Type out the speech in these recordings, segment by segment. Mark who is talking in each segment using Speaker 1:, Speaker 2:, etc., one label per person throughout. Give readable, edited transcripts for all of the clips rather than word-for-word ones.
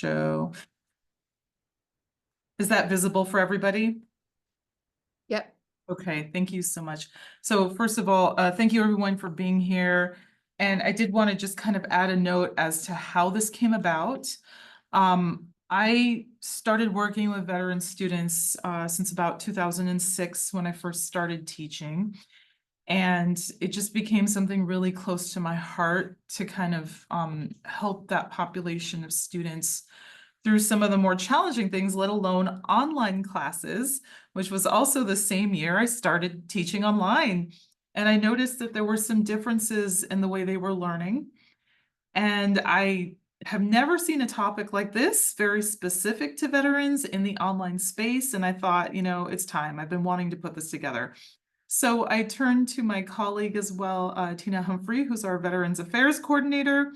Speaker 1: slideshow. Is that visible for everybody?
Speaker 2: Yep.
Speaker 1: Okay, thank you so much. So first of all, thank you everyone for being here. And I did want to just kind of add a note as to how this came about. I started working with veteran students since about 2006 when I first started teaching. And it just became something really close to my heart to kind of help that population of students through some of the more challenging things, let alone online classes, which was also the same year I started teaching online. And I noticed that there were some differences in the way they were learning. And I have never seen a topic like this, very specific to veterans in the online space. And I thought, it's time. I've been wanting to put this together. So I turned to my colleague as well, Tina Humphrey, who's our Veterans Affairs Coordinator.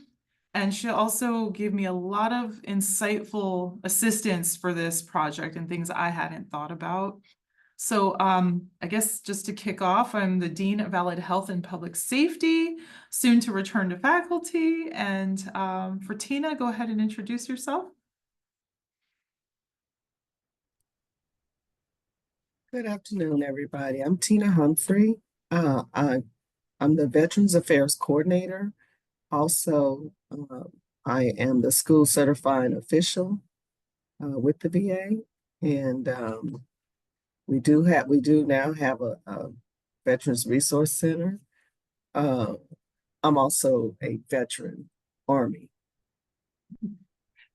Speaker 1: And she also gave me a lot of insightful assistance for this project and things I hadn't thought about. So I guess just to kick off, I'm the Dean of Allied Health and Public Safety, soon to return to faculty. And for Tina, go ahead and introduce yourself.
Speaker 3: Good afternoon, everybody. I'm Tina Humphrey. I'm the Veterans Affairs Coordinator. Also, I am the school certifying official with the VA, and we do now have a Veterans Resource Center. I'm also a veteran Army.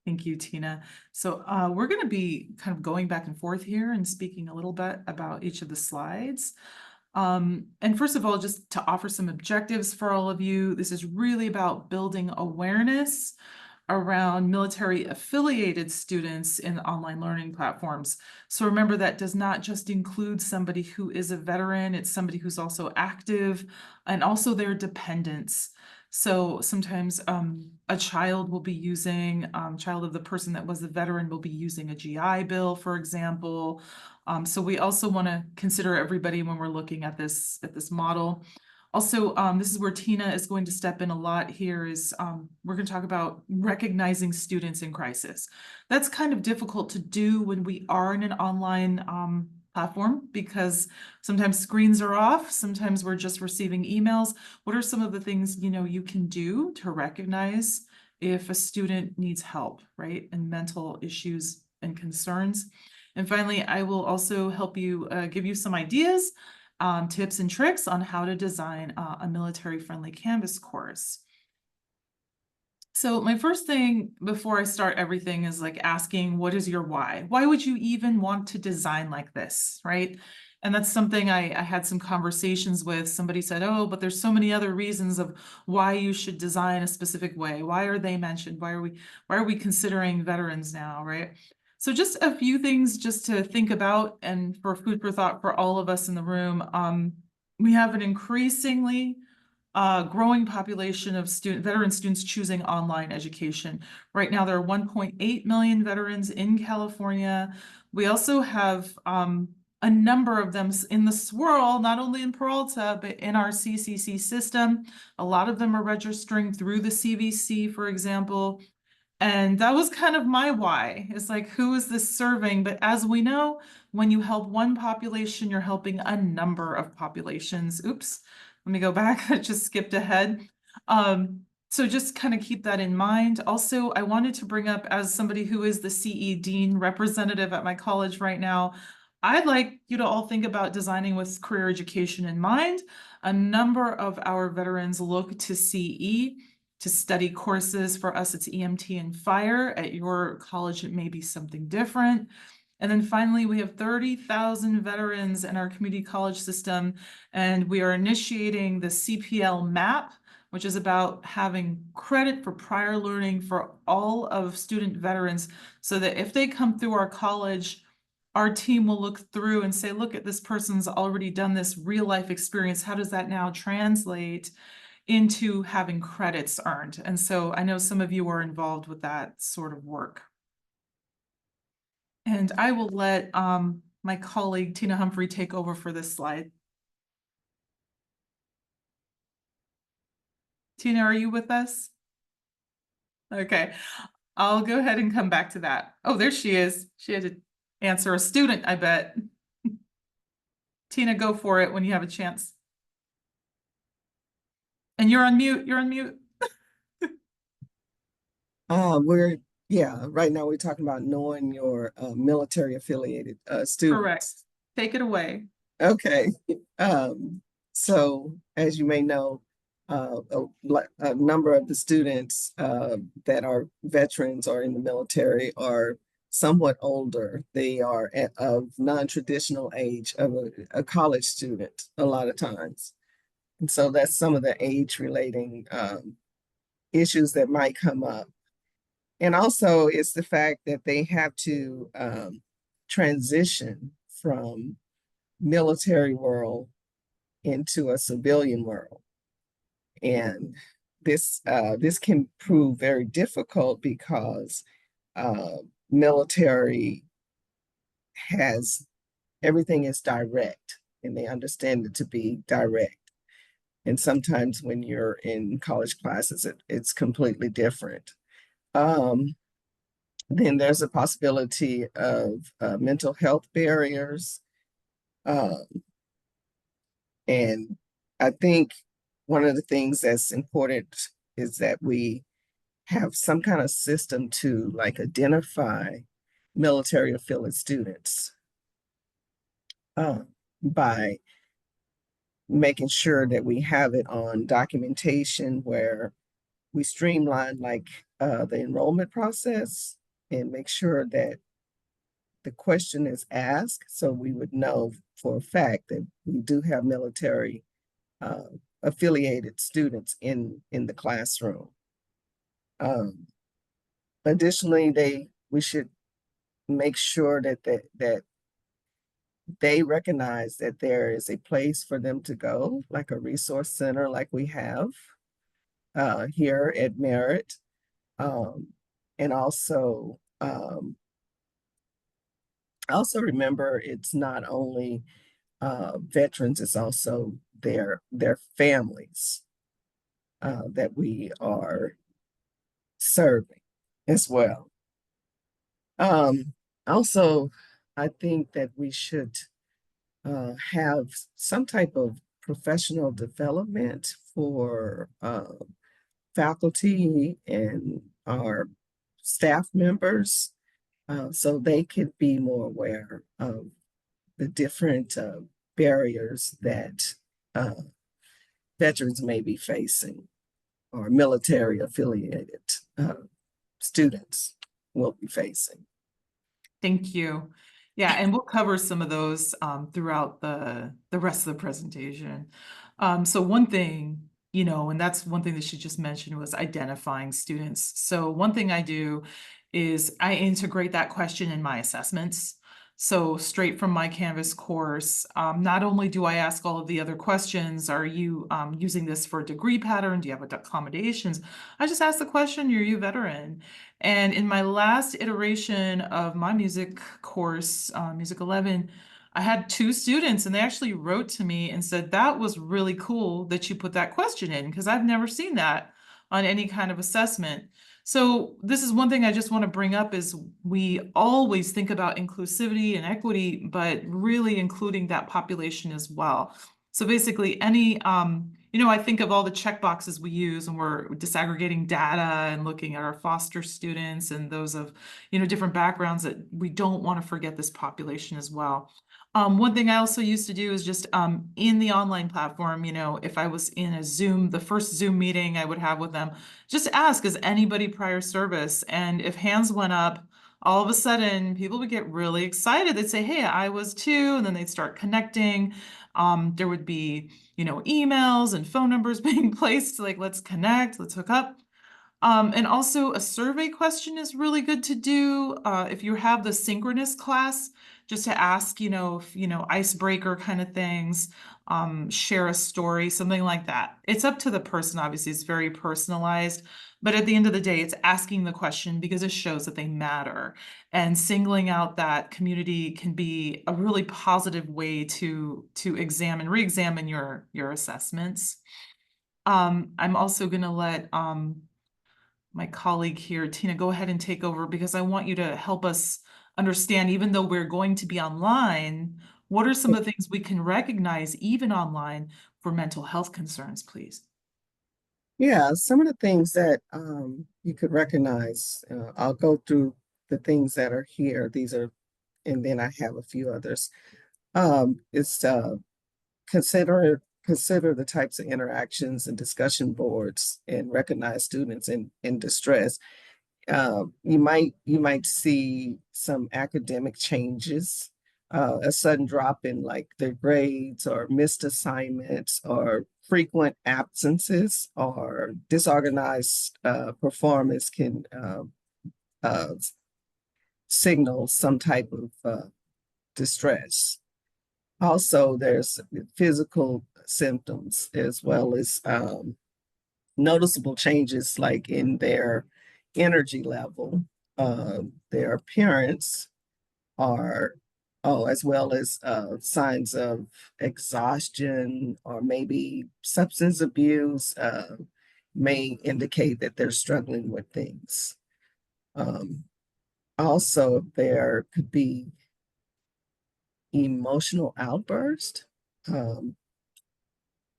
Speaker 1: Thank you, Tina. So we're going to be kind of going back and forth here and speaking a little bit about each of the slides. And first of all, just to offer some objectives for all of you, this is really about building awareness around military affiliated students in online learning platforms. So remember, that does not just include somebody who is a veteran, it's somebody who's also active and also their dependents. So sometimes a child will be using, child of the person that was a veteran will be using a GI Bill, for example. So we also want to consider everybody when we're looking at this model. Also, this is where Tina is going to step in a lot here is we're going to talk about recognizing students in crisis. That's kind of difficult to do when we are in an online platform because sometimes screens are off, sometimes we're just receiving emails. What are some of the things you can do to recognize if a student needs help, right? And mental issues and concerns. And finally, I will also help you give you some ideas, tips and tricks on how to design a military-friendly Canvas course. So my first thing before I start everything is like asking, what is your why? Why would you even want to design like this, right? And that's something I had some conversations with. Somebody said, oh, but there's so many other reasons of why you should design a specific way. Why are they mentioned? Why are we considering veterans now, right? So just a few things just to think about and for food for thought for all of us in the room. We have an increasingly growing population of veteran students choosing online education. Right now, there are 1.8 million veterans in California. We also have a number of them in the swirl, not only in Peralta, but in our CCC system. A lot of them are registering through the CVC, for example. And that was kind of my why. It's like, who is this serving? But as we know, when you help one population, you're helping a number of populations. Oops, let me go back. I just skipped ahead. So just kind of keep that in mind. Also, I wanted to bring up, as somebody who is the CE Dean representative at my college right now, I'd like you to all think about designing with career education in mind. A number of our veterans look to CE to study courses. For us, it's EMT and fire. At your college, it may be something different. And then finally, we have 30,000 veterans in our community college system, and we are initiating the CPL MAP, which is about having credit for prior learning for all of student veterans, so that if they come through our college, our team will look through and say, look at this person's already done this real life experience. How does that now translate into having credits earned? And so I know some of you are involved with that sort of work. And I will let my colleague Tina Humphrey take over for this slide. Tina, are you with us? Okay. I'll go ahead and come back to that. Oh, there she is. She had to answer a student, I bet. Tina, go for it when you have a chance. And you're on mute. You're on mute.
Speaker 3: Right now we're talking about knowing your military affiliated
Speaker 1: Correct.
Speaker 3: students.
Speaker 1: Take it away.
Speaker 3: Okay. So as you may know, a number of the students that are veterans or in the military are somewhat older. They are of non-traditional age of a college student a lot of times. And so that's some of the age relating issues that might come up. And also it's the fact that they have to transition from military world into a civilian world. And this can prove very difficult because military has everything is direct and they understand it to be direct. And sometimes when you're in college classes, it's completely different. Then there's a possibility of mental health barriers. And I think one of the things that's important is that we have some kind of system to like identify military affiliate students by making sure that we have it on documentation where we streamline like the enrollment process and make sure that the question is asked so we would know for a fact that we do have military affiliated students in the classroom. Additionally, we should make sure that they recognize that there is a place for them to go, like a resource center, like we have here at Merritt, and also remember it's not only veterans, it's also their families that we are serving as well. Also, I think that we should have some type of professional development for faculty and our staff members so they could be more aware of the different barriers that veterans may be facing or military affiliated students will be facing.
Speaker 1: Thank you. Yeah, and we'll cover some of those throughout the rest of the presentation. So one thing, and that's one thing that she just mentioned was identifying students. So one thing I do is I integrate that question in my assessments. So straight from my Canvas course, not only do I ask all of the other questions, are you using this for a degree pattern? Do you have accommodations? I just ask the question, are you a veteran? And in my last iteration of my music course, Music 11, I had 2 students and they actually wrote to me and said, that was really cool that you put that question in because I've never seen that on any kind of assessment. So this is one thing I just want to bring up is we always think about inclusivity and equity, but really including that population as well. So basically any, I think of all the check boxes we use when we're disaggregating data and looking at our foster students and those of, different backgrounds that we don't want to forget this population as well. One thing I also used to do is just in the online platform, if I was in a Zoom, the first Zoom meeting I would have with them, just ask, is anybody prior service? And if hands went up, all of a sudden people would get really excited. They'd say, hey, I was too. And then they'd start connecting. There would be, emails and phone numbers being placed, like, let's connect, let's hook up. And also a survey question is really good to do if you have the synchronous class, just to ask, icebreaker kind of things, share a story, something like that. It's up to the person, obviously, it's very personalized, but at the end of the day, it's asking the question because it shows that they matter. And singling out that community can be a really positive way to re-examine your assessments. I'm also gonna let my colleague here, Tina, go ahead and take over because I want you to help us understand, even though we're going to be online, what are some of the things we can recognize even online for mental health concerns, please?
Speaker 3: Yeah, some of the things that you could recognize, I'll go through the things that are here. These are, and then I have a few others. It's consider the types of interactions and discussion boards and recognize students in distress. You might see some academic changes, a sudden drop in like their grades or missed assignments or frequent absences or disorganized performance can uh, signal some type of distress. Also, there's physical symptoms as well as noticeable changes like in their energy level, their appearance, are, oh, as well as signs of exhaustion or maybe substance abuse may indicate that they're struggling with things. Um, Also, there could be emotional outburst, um,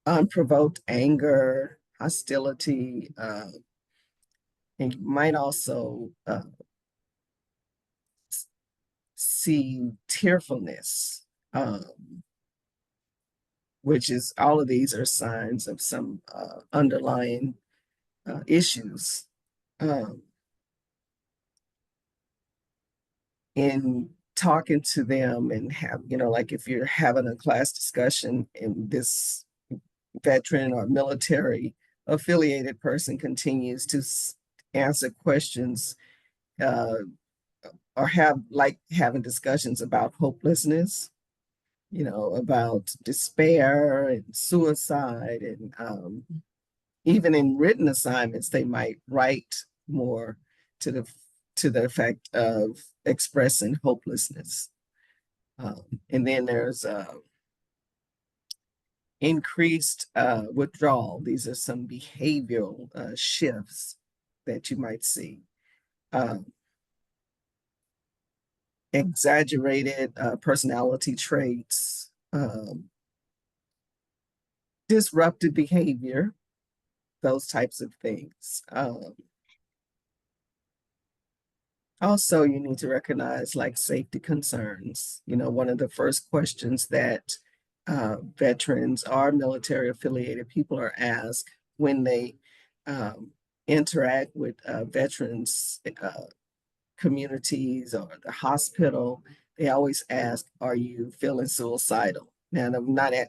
Speaker 3: unprovoked anger, hostility, and you might also see tearfulness, which is all of these are signs of some underlying issues. Um, in talking to them and have, like if you're having a class discussion and this veteran or military affiliated person continues to answer questions uh, or have like having discussions about hopelessness, about despair and suicide, and even in written assignments, they might write more to the effect of expressing hopelessness. And then there's increased withdrawal. These are some behavioral shifts that you might see. Exaggerated personality traits, disruptive behavior, those types of things. Also, you need to recognize like safety concerns. One of the first questions that veterans or military affiliated people are asked when they interact with veterans communities or the hospital, they always ask, "Are you feeling suicidal?" Now,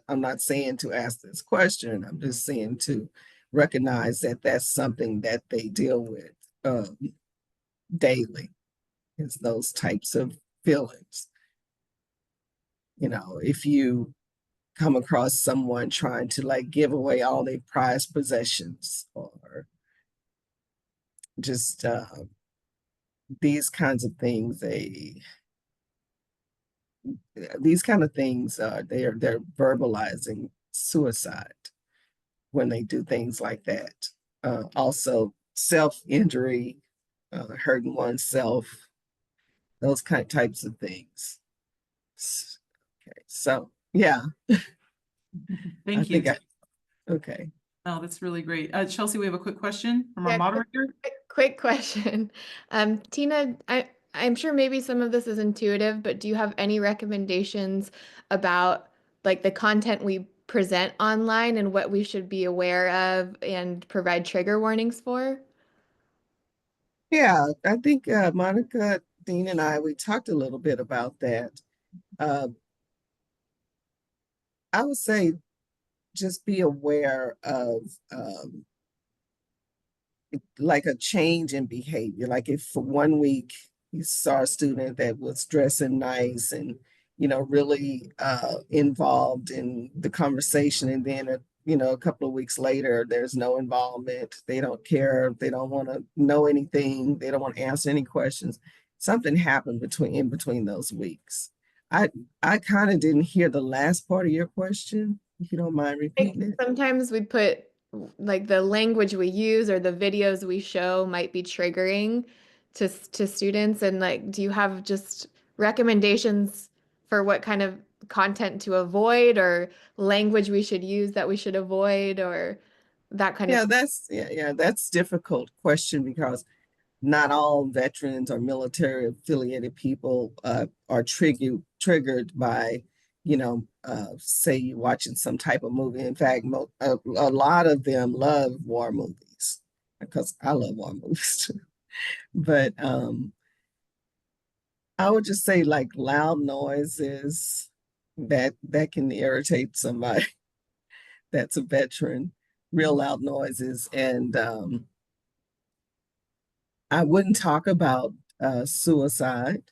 Speaker 3: I'm not saying to ask this question. I'm just saying to recognize that that's something that they deal with daily. Is those types of feelings. If you come across someone trying to like give away all their prized possessions or just these kinds of things, these kind of things, they're verbalizing suicide when they do things like that. Also, self-injury, hurting oneself, those types of things. Okay, so yeah, I
Speaker 1: Thank you.
Speaker 3: think okay.
Speaker 1: Oh, that's really great. Chelsea, we have a quick question from our
Speaker 2: Yeah,
Speaker 1: moderator.
Speaker 2: quick question. Tina, I'm sure maybe some of this is intuitive, but do you have any recommendations about like the content we present online and what we should be aware of and provide trigger warnings for?
Speaker 3: Yeah, I think Monica, Dean, and we talked a little bit about that. Uh, I would say just be aware of like a change in behavior. Like if for 1 week you saw a student that was dressing nice and really involved in the conversation, and then a couple of weeks later there's no involvement, they don't care, they don't want to know anything, they don't want to answer any questions. Something happened in between those weeks. I kind of didn't hear the last part of your question, if you don't mind repeating it.
Speaker 2: Sometimes we put like the language we use or the videos we show might be triggering to students? And like, do you have just recommendations for what kind of content to avoid or language we should use that we should avoid or that kind of
Speaker 3: Yeah, that's difficult question because not all veterans or military affiliated people are triggered by, say you watching some type of movie. In fact, a lot of them love war movies because I love war movies too. But I would just say like loud noises that can irritate somebody that's a veteran, real loud noises. And I wouldn't talk about suicide.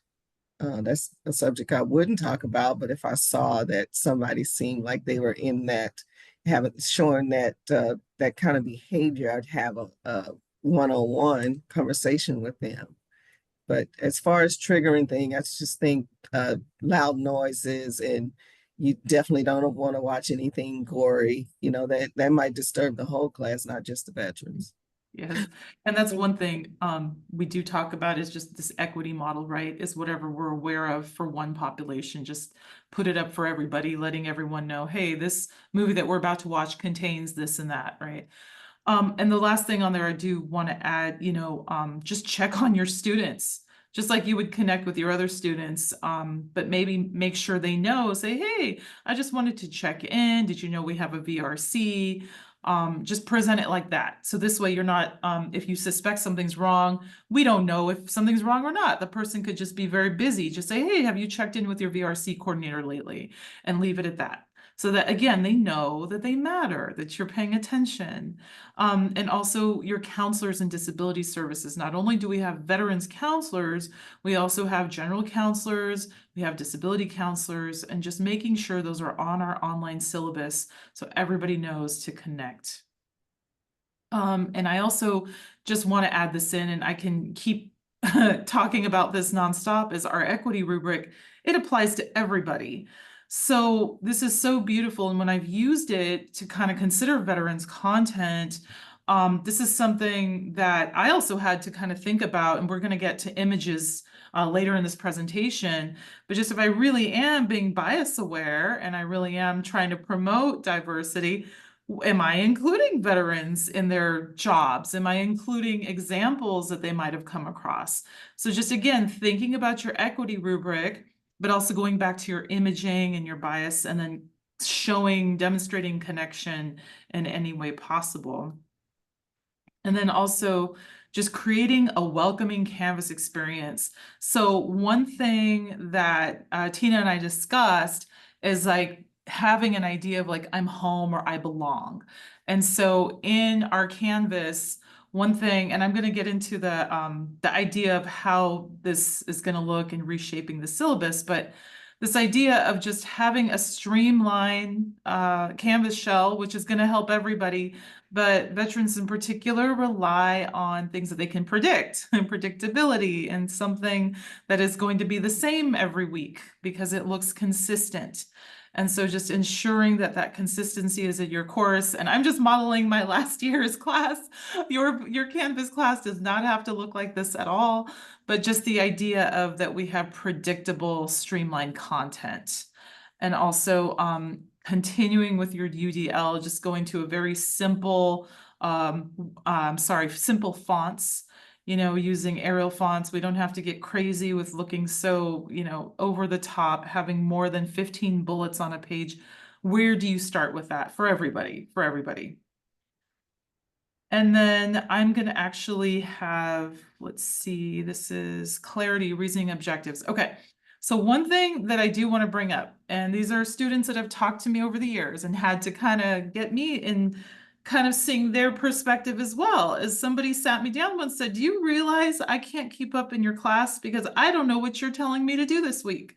Speaker 3: That's a subject I wouldn't talk about, but if I saw that somebody seemed like they were in that, having showing that kind of behavior, I'd have a one-on-one conversation with them. But as far as triggering thing, I just think loud noises, and you definitely don't want to watch anything gory. That might disturb the whole class, not just the veterans.
Speaker 1: Yes, and that's one thing we do talk about is just this equity model, right? Is whatever we're aware of for one population, just put it up for everybody, letting everyone know, hey, this movie that we're about to watch contains this and that, right? And the last thing on there, I do want to add, just check on your students, just like you would connect with your other students, but maybe make sure they know, say, hey, I just wanted to check in. Did you know we have a VRC? Just present it like that. So this way you're not, if you suspect something's wrong, we don't know if something's wrong or not. The person could just be very busy. Just say, hey, have you checked in with your VRC coordinator lately? And leave it at that. So that, again, they know that they matter, that you're paying attention. And also your counselors and disability services. Not only do we have veterans counselors, we also have general counselors, we have disability counselors, and just making sure those are on our online syllabus so everybody knows to connect. And I also just want to add this in, and I can keep talking about this nonstop, is our equity rubric. It applies to everybody. So this is so beautiful. And when I've used it to kind of consider veterans content, this is something that I also had to kind of think about, and we're going to get to images later in this presentation. But just if I really am being bias aware and I really am trying to promote diversity, am I including veterans in their jobs? Am I including examples that they might have come across? So just again, thinking about your equity rubric, but also going back to your imaging and your bias, and then demonstrating connection in any way possible. And then also just creating a welcoming Canvas experience. So one thing that Tina and I discussed is like having an idea of like, I'm home or I belong. And so in our Canvas, one thing, and I'm going to get into the idea of how this is going to look in reshaping the syllabus, but this idea of just having a streamlined Canvas shell, which is going to help everybody, but veterans in particular rely on things that they can predict and predictability, and something that is going to be the same every week because it looks consistent. And so just ensuring that that consistency is in your course. And I'm just modeling my last year's class. Your Canvas class does not have to look like this at all, but just the idea of that we have predictable, streamlined content. And also continuing with your UDL, just going to a very simple, simple fonts, using Arial fonts. We don't have to get crazy with looking so, over the top, having more than 15 bullets on a page. Where do you start with that for everybody, And then I'm going to actually have, let's see, this is clarity, reasoning, objectives. Okay. So one thing that I do want to bring up, and these are students that have talked to me over the years and had to kind of get me in kind of seeing their perspective as well, is somebody sat me down once and said, do you realize I can't keep up in your class because I don't know what you're telling me to do this week?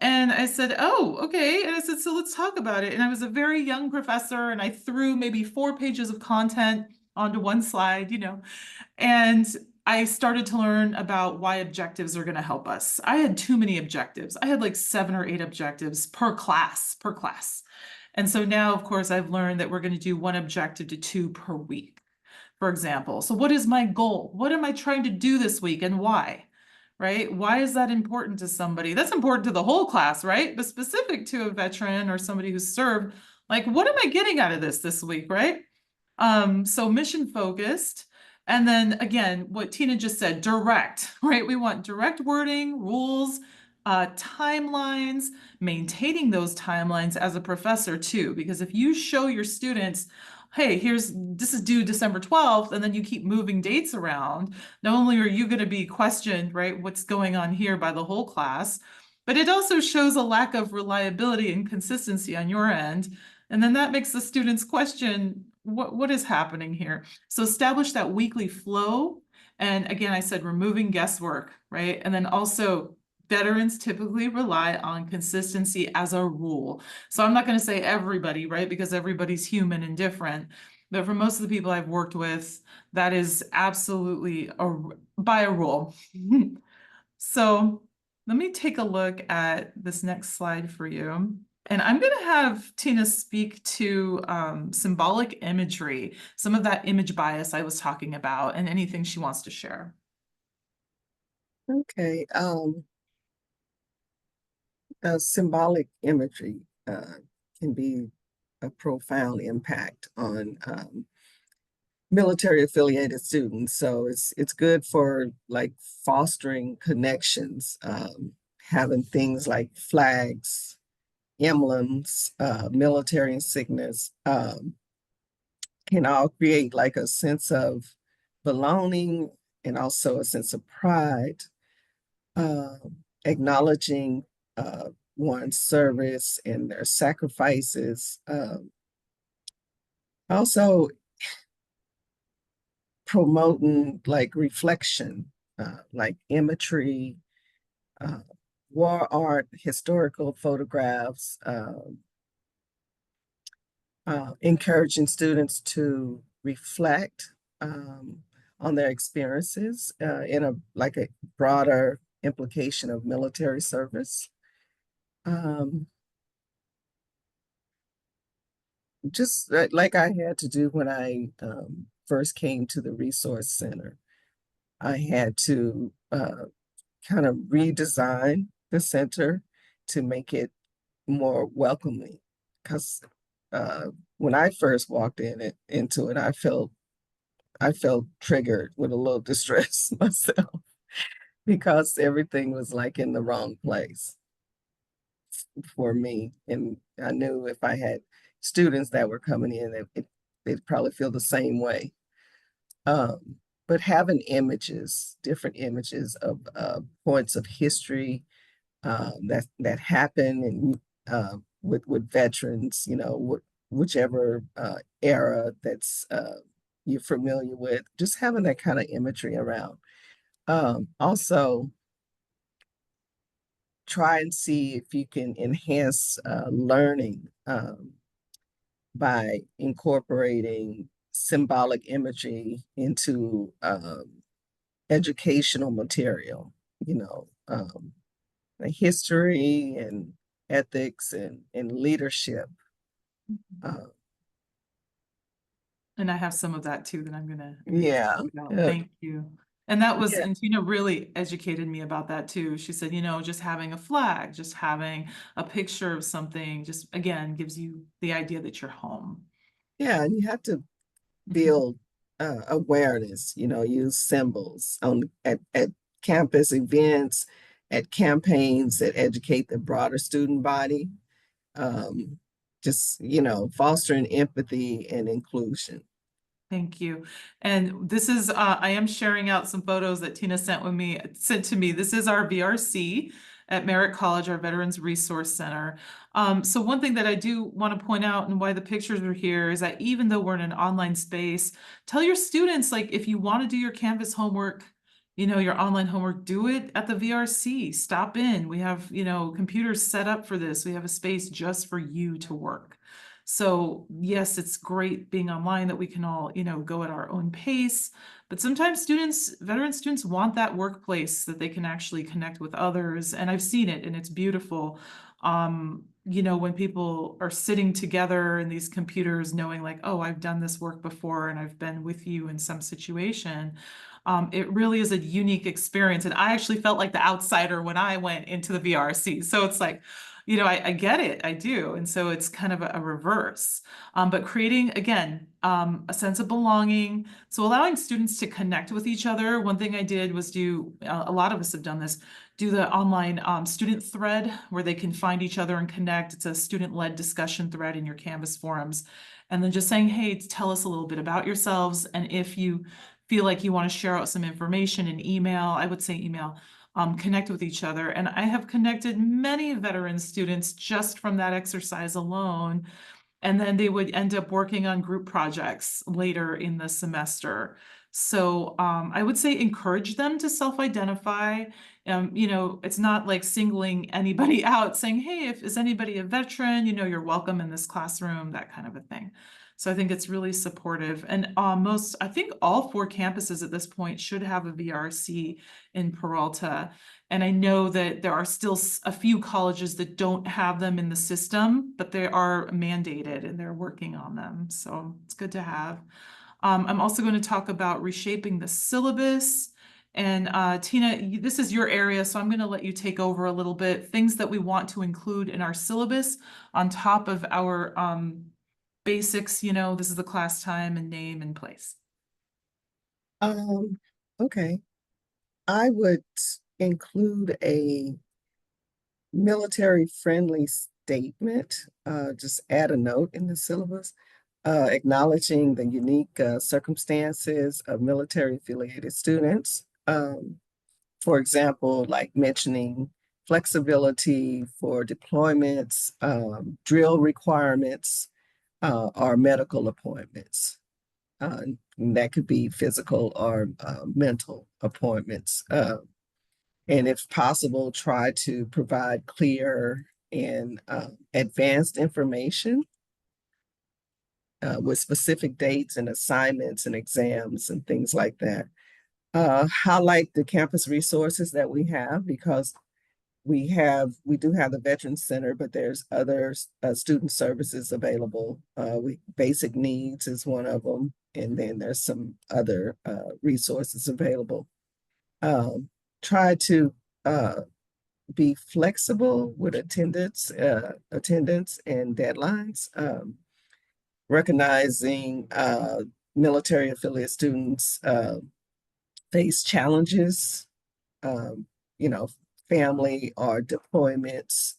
Speaker 1: And I said, oh, okay. And I said, so let's talk about it. And I was a very young professor, and I threw maybe 4 pages of content onto one slide, and I started to learn about why objectives are going to help us. I had too many objectives. I had like 7 or 8 objectives per class. And so now, of course, I've learned that we're going to do 1 objective to 2 per week, for example. So what is my goal? What am I trying to do this week and why? Right? Why is that important to somebody? That's important to the whole class, right? But specific to a veteran or somebody who's served, like, what am I getting out of this week, right? So mission focused. And then again, what Tina just said, direct, right? We want direct wording, rules, timelines, maintaining those timelines as a professor too, because if you show your students, hey, this is due December 12th, and then you keep moving dates around, not only are you going to be questioned, right, what's going on here by the whole class, but it also shows a lack of reliability and consistency on your end. And then that makes the students question what is happening here. So establish that weekly flow. And again, I said removing guesswork, right? And then also veterans typically rely on consistency as a rule. So I'm not going to say everybody, right? Because everybody's human and different. But for most of the people I've worked with, that is absolutely by a rule. So let me take a look at this next slide for you. And I'm going to have Tina speak to symbolic imagery, some of that image bias I was talking about, and anything she wants to share.
Speaker 3: Okay. Symbolic imagery can be a profound impact on military affiliated students. So it's good for like fostering connections, having things like flags, emblems, military insignias, can all create like a sense of belonging and also a sense of pride, uh, acknowledging one's service and their sacrifices. Also promoting like reflection, like imagery, uh, war art, historical photographs, encouraging students to reflect on their experiences in a like a broader implication of military service. Just like I had to do when I first came to the resource center, I had to kind of redesign the center to make it more welcoming. Because when I first walked into it, I felt triggered with a little distress myself because everything was like in the wrong place for me. And I knew if I had students that were coming in, they'd probably feel the same way. But having images, different images of points of history that happen and with veterans, you know, whichever era that's you're familiar with, just having that kind of imagery around. Also, try and see if you can enhance learning by incorporating symbolic imagery into educational material, you know, history and ethics and leadership.
Speaker 1: And I have some of that too that I'm gonna
Speaker 3: Yeah.
Speaker 1: talk about. Thank you. And
Speaker 3: Yeah.
Speaker 1: and Tina really educated me about that too. She said, you know, just having a flag, just having a picture of something, just again, gives you the idea that you're home.
Speaker 3: Yeah, and you have to build awareness, you know, use symbols at campus events, at campaigns that educate the broader student body. Um, just, you know, fostering empathy and inclusion.
Speaker 1: Thank you. And this is, I am sharing out some photos that Tina sent to me. This is our VRC at Merritt College, our Veterans Resource Center. So one thing that I do want to point out and why the pictures are here is that even though we're in an online space, tell your students, like, if you want to do your Canvas homework, you know, your online homework, do it at the VRC. Stop in. We have, you know, computers set up for this. We have a space just for you to work. So yes, it's great being online that we can all, you know, go at our own pace, but sometimes veteran students want that workplace that they can actually connect with others. And I've seen it and it's beautiful. you know, when people are sitting together in these computers, knowing like, oh, I've done this work before and I've been with you in some situation. It really is a unique experience. And I actually felt like the outsider when I went into the VRC. So it's like, you know, I get it, I do. And so it's kind of a reverse. But creating, again, a sense of belonging. So allowing students to connect with each other. One thing I did was do, a lot of us have done this, do the online student thread where they can find each other and connect. It's a student-led discussion thread in your Canvas forums. And then just saying, hey, tell us a little bit about yourselves. And if you feel like you want to share out some information in email, I would say email, connect with each other. And I have connected many veteran students just from that exercise alone. And then they would end up working on group projects later in the semester. So I would say encourage them to self-identify. You know, it's not like singling anybody out, saying, hey, if is anybody a veteran, you know, you're welcome in this classroom, that kind of a thing. So I think it's really supportive. And I think all 4 campuses at this point should have a VRC in Peralta. And I know that there are still a few colleges that don't have them in the system, but they are mandated and they're working on them. So it's good to have. I'm also going to talk about reshaping the syllabus. And Tina, this is your area, so I'm going to let you take over a little bit. Things that we want to include in our syllabus on top of our basics, you know, this is the class time and name and place.
Speaker 3: Okay. I would include a military-friendly statement, just add a note in the syllabus, acknowledging the unique circumstances of military-affiliated students. For example, like mentioning flexibility for deployments, drill requirements, or medical appointments. That could be physical or mental appointments. And if possible, try to provide clear and advanced information with specific dates and assignments and exams and things like that. Highlight the campus resources that we have, because we do have the Veterans Center, but there's other student services available. Basic Needs is one of them, and then there's some other resources available. Try to be flexible with attendance and deadlines. Recognizing military affiliate students face challenges, you know, family or deployments.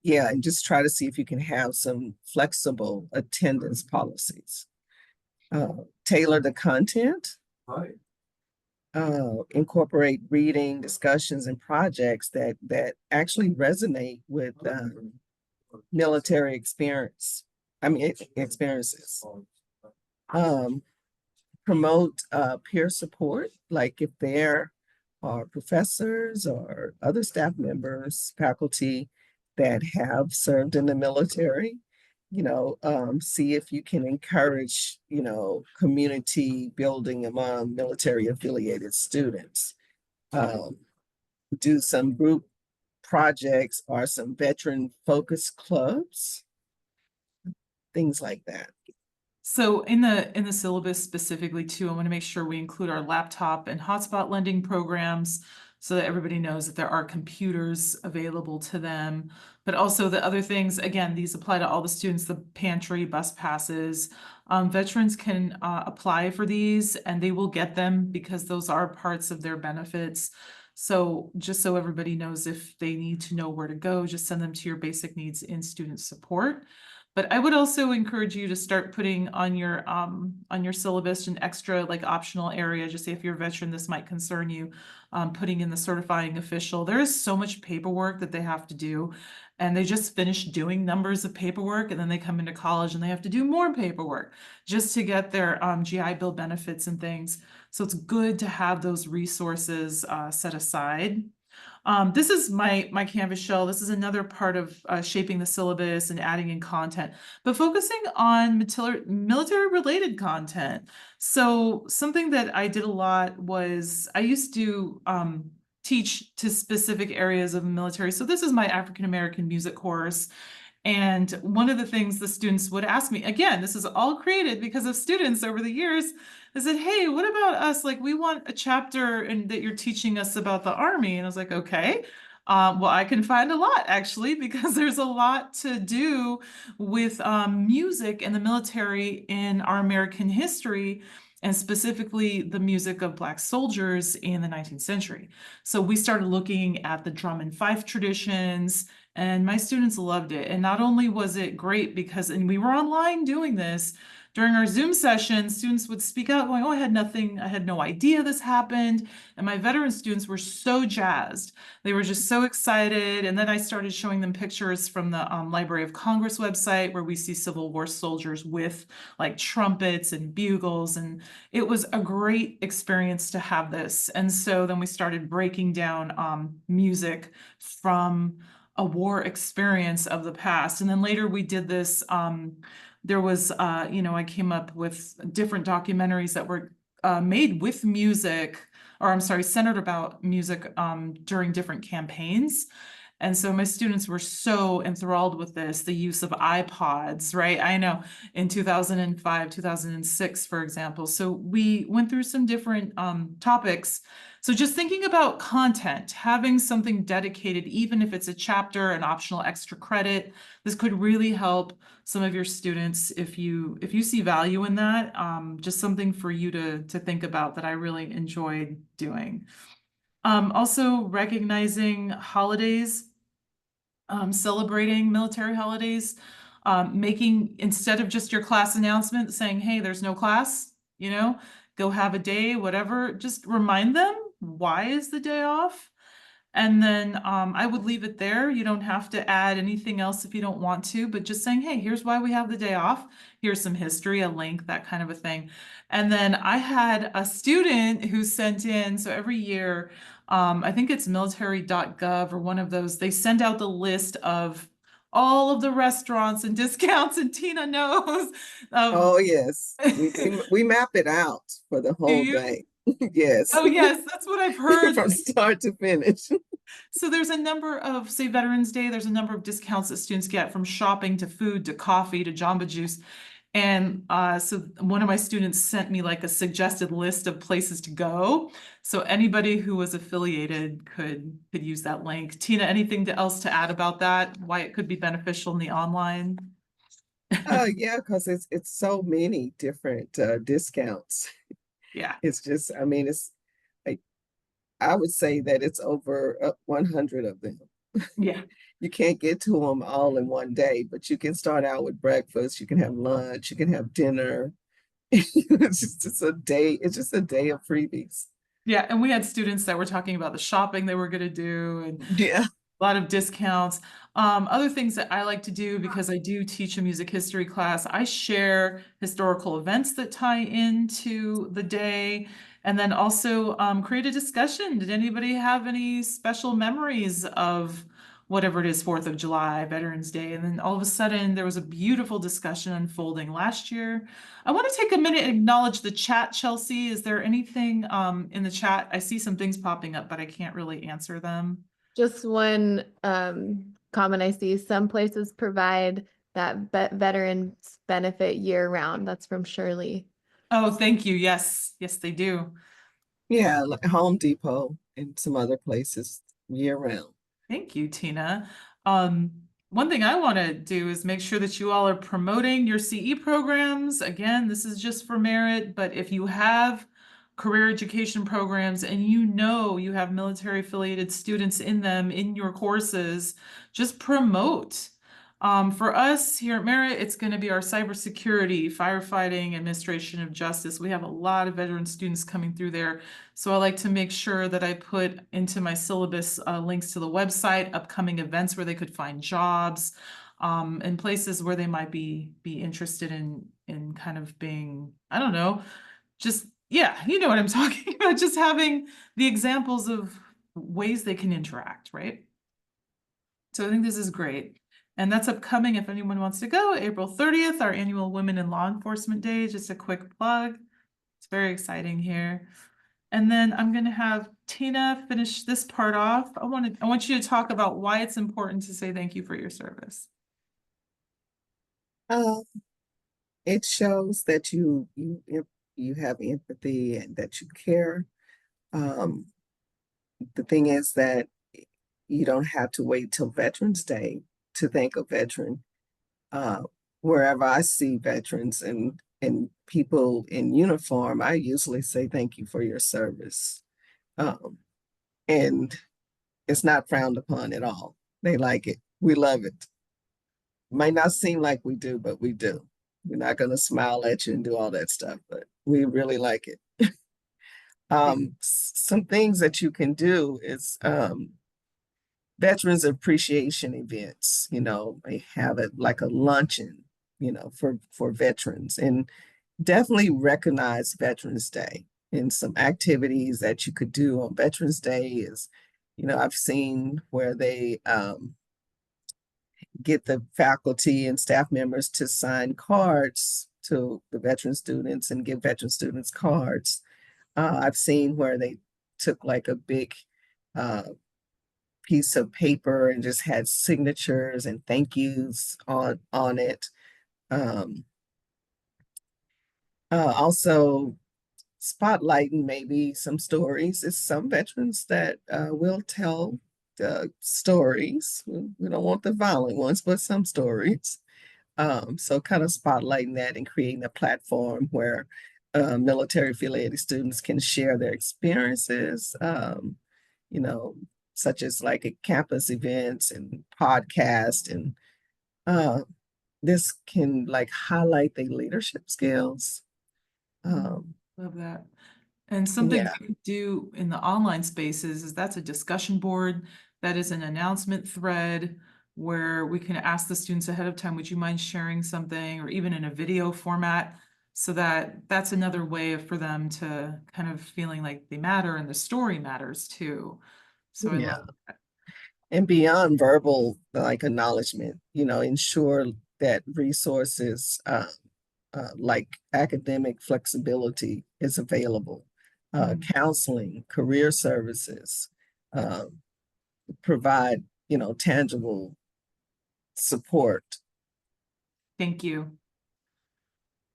Speaker 3: Yeah, and just try to see if you can have some flexible attendance policies. Tailor the content. Right. Incorporate reading, discussions, and projects that actually resonate with military experiences. Promote peer support, like if there are professors or other staff members, faculty that have served in the military, you know, see if you can encourage, you know, community building among military affiliated students. Do some group projects or some veteran focused clubs, things like that.
Speaker 1: So in the syllabus specifically too, I want to make sure we include our laptop and hotspot lending programs so that everybody knows that there are computers available to them. But also the other things, again, these apply to all the students, the pantry, bus passes. Veterans can apply for these and they will get them because those are parts of their benefits. So just so everybody knows, if they need to know where to go, just send them to your basic needs in student support. But I would also encourage you to start putting on your syllabus an extra like optional area. Just say if you're a veteran, this might concern you, putting in the certifying official. There is so much paperwork that they have to do. And they just finished doing numbers of paperwork and then they come into college and they have to do more paperwork just to get their GI Bill benefits and things. So it's good to have those resources set aside. This is my Canvas shell. This is another part of shaping the syllabus and adding in content, but focusing on military related content. So something that I did a lot was I used to teach to specific areas of the military. So this is my African American music course. And one of the things the students would ask me, again, this is all created because of students over the years, I said, hey, what about us? Like, we want a chapter and that you're teaching us about the Army. And I was like, okay, well, I can find a lot actually, because there's a lot to do with music and the military in our American history, and specifically the music of Black soldiers in the 19th century. So we started looking at the drum and fife traditions, and my students loved it. And not only was it great because, and we were online doing this, during our Zoom session, students would speak out going, oh, I had no idea this happened. And my veteran students were so jazzed. They were just so excited. And then I started showing them pictures from the Library of Congress website where we see Civil War soldiers with like trumpets and bugles. And it was a great experience to have this. And so then we started breaking down music from a war experience of the past. And then later we did this, there was, I came up with different documentaries that were made with music, or I'm sorry, centered about music during different campaigns. And so my students were so enthralled with this, the use of iPods, right? I know in 2005, 2006, for example. So we went through some different topics. So just thinking about content, having something dedicated, even if it's a chapter, an optional extra credit, this could really help some of your students if you see value in that. Just something for you to think about that I really enjoyed doing. Also recognizing holidays, celebrating military holidays, making, instead of just your class announcement saying, hey, there's no class, go have a day, whatever, just remind them, why is the day off? And then I would leave it there. You don't have to add anything else if you don't want to, but just saying, hey, here's why we have the day off. Here's some history, a link, that kind of a thing. And then I had a student who sent in, so every year, I think it's military.gov or one of those, they send out the list of all of the restaurants and discounts, and Tina knows.
Speaker 3: Oh, yes. We map it out for the
Speaker 1: Do
Speaker 3: whole
Speaker 1: you?
Speaker 3: day. Yes.
Speaker 1: Oh, yes, that's what I've heard.
Speaker 3: From start to finish.
Speaker 1: So there's a number of, say, Veterans Day, there's a number of discounts that students get, from shopping to food to coffee to Jamba Juice. And so one of my students sent me like a suggested list of places to go. So anybody who was affiliated could use that link. Tina, anything else to add about that? Why it could be beneficial in the online?
Speaker 3: Yeah, because it's so many different discounts.
Speaker 1: Yeah.
Speaker 3: It's just, I mean, it's like, I would say that it's over 100 of them.
Speaker 1: Yeah.
Speaker 3: You can't get to them all in one day, but you can start out with breakfast, you can have lunch, you can have dinner. It's a day, it's just a day of freebies.
Speaker 1: Yeah. And we had students that were talking about the shopping they were going to do, and
Speaker 3: Yeah.
Speaker 1: a lot of discounts. Other things that I like to do, because I do teach a music history class, I share historical events that tie into the day, and then also create a discussion. Did anybody have any special memories of whatever it is, 4th of July, Veterans Day? And then all of a sudden there was a beautiful discussion unfolding last year. I want to take a minute and acknowledge the chat, Chelsea. Is there anything in the chat? I see some things popping up, but I can't really answer them.
Speaker 2: Just one comment I see, some places provide that veterans benefit year round. That's from Shirley.
Speaker 1: Oh, thank you. Yes, yes, they do.
Speaker 3: Yeah, like Home Depot and some other places year round.
Speaker 1: Thank you, Tina. One thing I want to do is make sure that you all are promoting your CE programs. Again, this is just for Merritt, but if you have career education programs and you have military affiliated students in them in your courses, just promote. For us here at Merritt, it's going to be our cybersecurity, firefighting, administration of justice. We have a lot of veteran students coming through there. So I like to make sure that I put into my syllabus links to the website, upcoming events where they could find jobs, and places where they might be interested in kind of being, I don't know, just, yeah, you know what I'm talking about, just having the examples of ways they can interact, right? So I think this is great. And that's upcoming if anyone wants to go. April 30th, our annual Women in Law Enforcement Day, just a quick plug. It's very exciting here. And then I'm going to have Tina finish this part off, I want you to talk about why it's important to say thank you for your service.
Speaker 3: Uh, it shows that you have empathy and that you care. Um, the thing is that you don't have to wait till Veterans Day to thank a veteran. Uh, Wherever I see veterans and people in uniform, I usually say thank you for your service. Um, and it's not frowned upon at all. They like it. We love it. Might not seem like we do, but we do. We're not going to smile at you and do all that stuff, but we really like it. Some things that you can do is veterans appreciation events. They have it like a luncheon, for veterans, and definitely recognize Veterans Day. And some activities that you could do on Veterans Day is, I've seen where they get the faculty and staff members to sign cards to the veteran students and give veteran students cards. I've seen where they took like a big uh, piece of paper and just had signatures and thank yous on it. Um, Also, spotlighting maybe some stories. It's some veterans that will tell stories. We don't want the violent ones, but some stories. So kind of spotlighting that and creating a platform where military affiliated students can share their experiences, you know, such as like at campus events and podcast. And uh, this can like highlight their leadership skills. Um,
Speaker 1: Love that. And something
Speaker 3: yeah,
Speaker 1: we can do in the online spaces is that's a discussion board. That is an announcement thread where we can ask the students ahead of time, would you mind sharing something, or even in a video format, so that that's another way for them to kind of feeling like they matter and the story matters too. So I
Speaker 3: yeah.
Speaker 1: love that.
Speaker 3: And beyond verbal like acknowledgement, ensure that resources like academic flexibility is available, counseling, career services, uh, provide, tangible support.
Speaker 1: Thank you.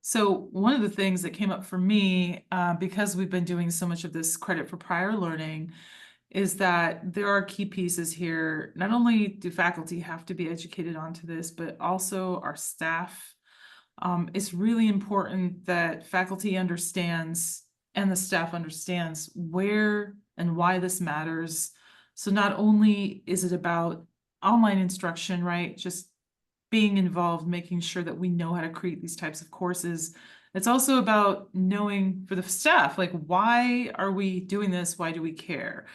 Speaker 1: So one of the things that came up for me, because we've been doing so much of this credit for prior learning, is that there are key pieces here. Not only do faculty have to be educated onto this, but also our staff. It's really important that faculty understands and the staff understands where and why this matters. So not only is it about online instruction, right? Just being involved, making sure that we know how to create these types of courses. It's also about knowing for the staff, like, why are we doing this? Why do we care?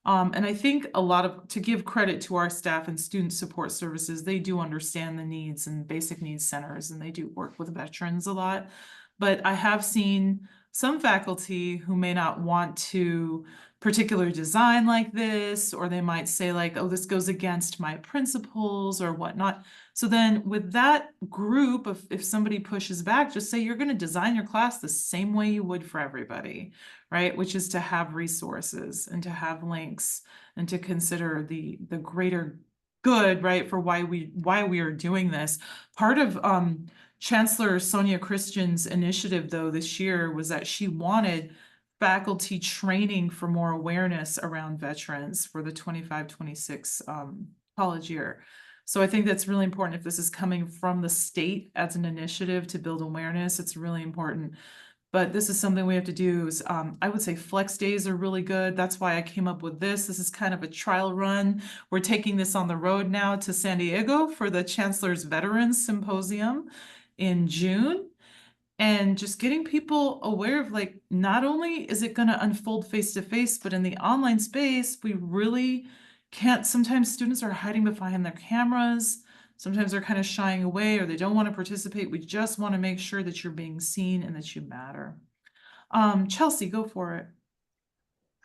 Speaker 1: And I think to give credit to our staff and student support services, they do understand the needs and basic needs centers, and they do work with veterans a lot. But I have seen some faculty who may not want to particular design like this, or they might say like, oh, this goes against my principles or whatnot. So then with that group, if somebody pushes back, just say you're going to design your class the same way you would for everybody, right? Which is to have resources and to have links and to consider the greater good, right? For why we are doing this. Part of Chancellor Sonia Christian's initiative though this year was that she wanted faculty training for more awareness around veterans for the 25-26 college year. So I think that's really important. If this is coming from the state as an initiative to build awareness, it's really important. But this is something we have to do is, I would say flex days are really good. That's why I came up with this. This is kind of a trial run. We're taking this on the road now to San Diego for the Chancellor's Veterans Symposium in June. And just getting people aware of like, not only is it going to unfold face to face, but in the online space, we really can't. Sometimes students are hiding behind their cameras. Sometimes they're kind of shying away or they don't want to participate. We just want to make sure that you're being seen and that you matter. Chelsea, go for it.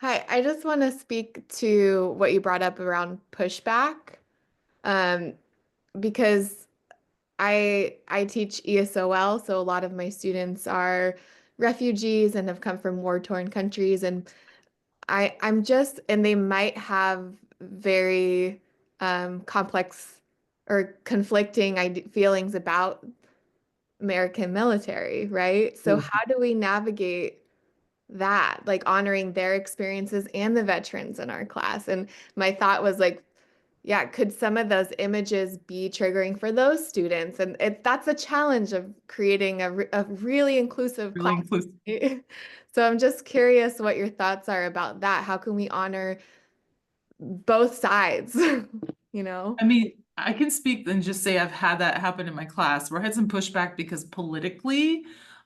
Speaker 2: Hi, I just want to speak to what you brought up around pushback, um, because I teach ESOL, so a lot of my students are refugees and have come from war-torn countries, and I'm just, and they might have very complex or conflicting feelings about American military, right? So
Speaker 3: Mhm.
Speaker 2: how do we navigate that, like honoring their experiences and the veterans in our class? And my thought was like, yeah, could some of those images be triggering for those students? And that's a challenge of creating a really inclusive
Speaker 1: Really
Speaker 2: class.
Speaker 1: inclusive.
Speaker 2: So I'm just curious what your thoughts are about that. How can we honor both sides? You know?
Speaker 1: I mean, I can speak and just say I've had that happen in my class where I had some pushback because politically,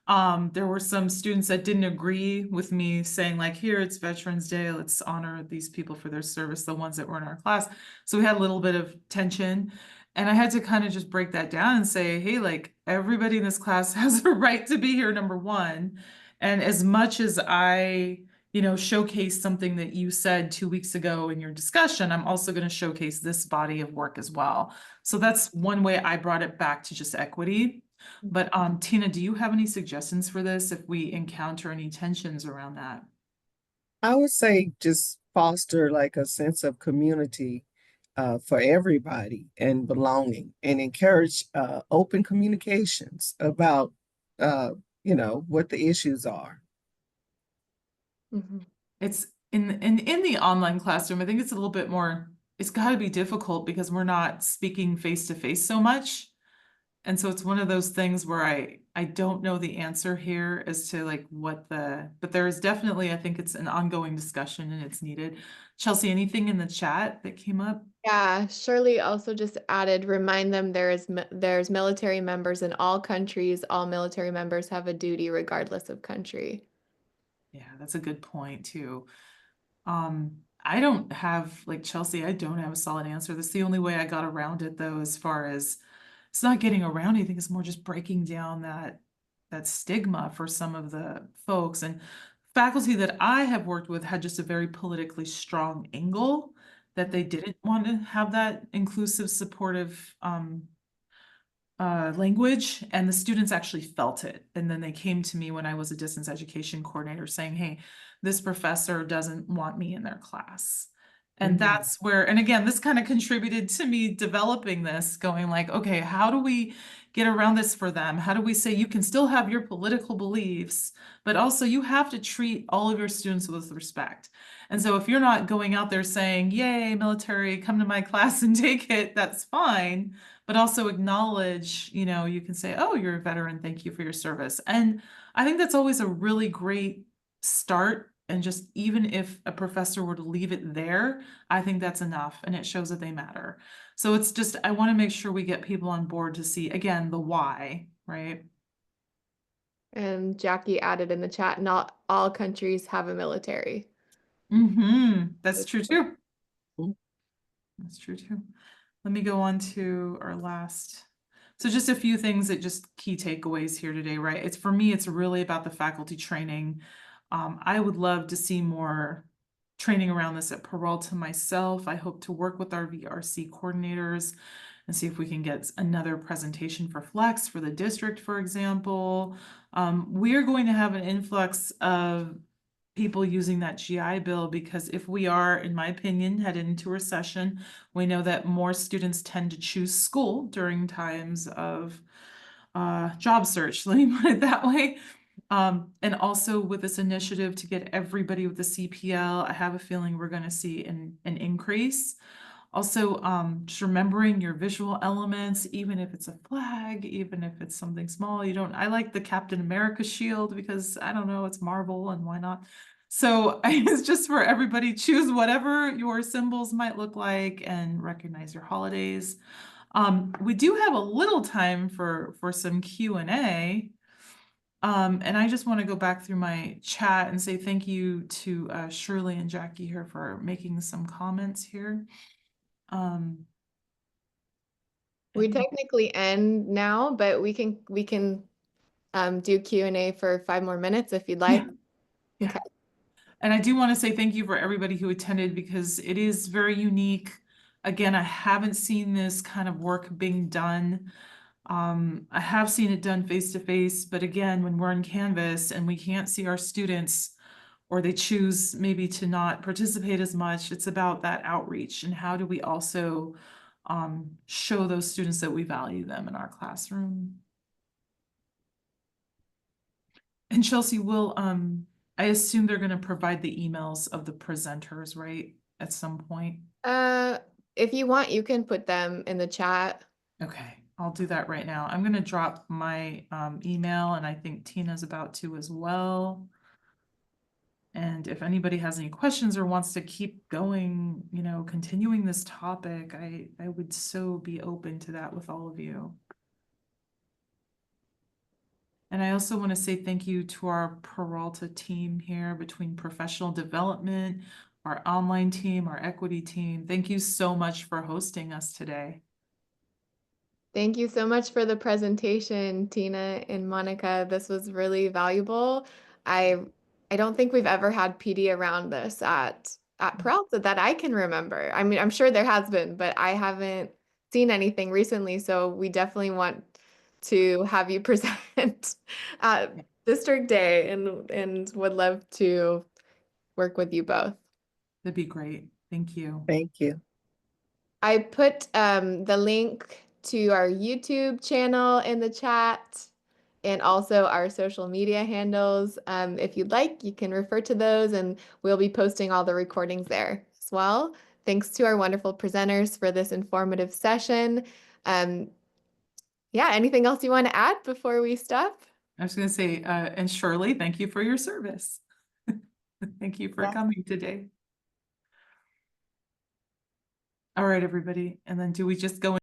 Speaker 1: there were some students that didn't agree with me saying like, here, it's Veterans Day, let's honor these people for their service, the ones that were in our class. So we had a little bit of tension. And I had to kind of just break that down and say, hey, like everybody in this class has a right to be here, number one. And as much as I showcase something that you said 2 weeks ago in your discussion, I'm also going to showcase this body of work as well. So that's one way I brought it back to just equity. But Tina, do you have any suggestions for this if we encounter any tensions around that?
Speaker 3: I would say just foster like a sense of community for everybody and belonging, and encourage open communications about uh, what the issues are.
Speaker 2: Mhm.
Speaker 1: It's in the online classroom, I think it's a little bit more, it's got to be difficult because we're not speaking face to face so much. And so it's one of those things where I don't know the answer here as to like but there is definitely, I think it's an ongoing discussion and it's needed. Chelsea, anything in the chat that came up?
Speaker 2: Yeah, Shirley also just added, remind them there's military members in all countries. All military members have a duty regardless of country.
Speaker 1: Yeah, that's a good point too. I don't have, like Chelsea, I don't have a solid answer. That's the only way I got around it though, as far as it's not getting around anything, it's more just breaking down that stigma for some of the folks. And faculty that I have worked with had just a very politically strong angle that they didn't want to have that inclusive, supportive language, and the students actually felt it. And then they came to me when I was a distance education coordinator saying, hey, this professor doesn't want me in their class. And that's where, and again, this kind of contributed to me developing this, going like, okay, how do we get around this for them? How do we say you can still have your political beliefs, but also you have to treat all of your students with respect? And so if you're not going out there saying, yay, military, come to my class and take it, that's fine, but also acknowledge, you can say, oh, you're a veteran, thank you for your service. And I think that's always a really great start. And just even if a professor were to leave it there, I think that's enough and it shows that they matter. So it's just, I want to make sure we get people on board to see, again, the why, right?
Speaker 2: And Jackie added in the chat, not all countries have a military.
Speaker 1: That's true too.
Speaker 3: Mhm.
Speaker 1: That's true too. Let me go on to our last. So just a few things that just key takeaways here today, right? It's for me, it's really about the faculty training. I would love to see more training around this at Peralta myself. I hope to work with our VRC coordinators and see if we can get another presentation for Flex for the district, for example. We are going to have an influx of people using that GI Bill because if we are, in my opinion, headed into recession, we know that more students tend to choose school during times of job search, let me put it that way. And also with this initiative to get everybody with the CPL, I have a feeling we're going to see an increase. Also, just remembering your visual elements, even if it's a flag, even if it's something small, I like the Captain America shield because I don't know, it's Marvel and why not? So it's just for everybody, choose whatever your symbols might look like and recognize your holidays. We do have a little time for some Q&A. And I just want to go back through my chat and say thank you to Shirley and Jackie here for making some comments here.
Speaker 2: We technically end now, but we can do Q&A for 5 more minutes if you'd like.
Speaker 1: Yeah.
Speaker 2: Okay.
Speaker 1: And I do want to say thank you for everybody who attended because it is very unique. Again, I haven't seen this kind of work being done. I have seen it done face to face, but again, when we're on Canvas and we can't see our students, or they choose maybe to not participate as much. It's about that outreach and how do we also show those students that we value them in our classroom. And Chelsea will, I assume they're gonna provide the emails of the presenters, right? At some point.
Speaker 2: If you want, you can put them in the chat.
Speaker 1: Okay, I'll do that right now. I'm gonna drop my email, and I think Tina's about to as well. And if anybody has any questions or wants to keep going, you know, continuing this topic, I would so be open to that with all of you. And I also want to say thank you to our Peralta team here between professional development, our online team, our equity team. Thank you so much for hosting us today.
Speaker 2: Thank you so much for the presentation, Tina and Monica. This was really valuable. I don't think we've ever had PD around this at Peralta that I can remember. I mean, I'm sure there has been, but I haven't seen anything recently. So we definitely want to have you present at District Day and would love to work with you both.
Speaker 1: That'd be great. Thank you.
Speaker 3: Thank you.
Speaker 2: I put the link to our YouTube channel in the chat and also our social media handles. If you'd like, you can refer to those and we'll be posting all the recordings there as well. Thanks to our wonderful presenters for this informative session. Yeah, anything else you want to add before we stop?
Speaker 1: I was going to say, and Shirley, thank you for your service. Thank you for coming today. All right, everybody. And then do we just go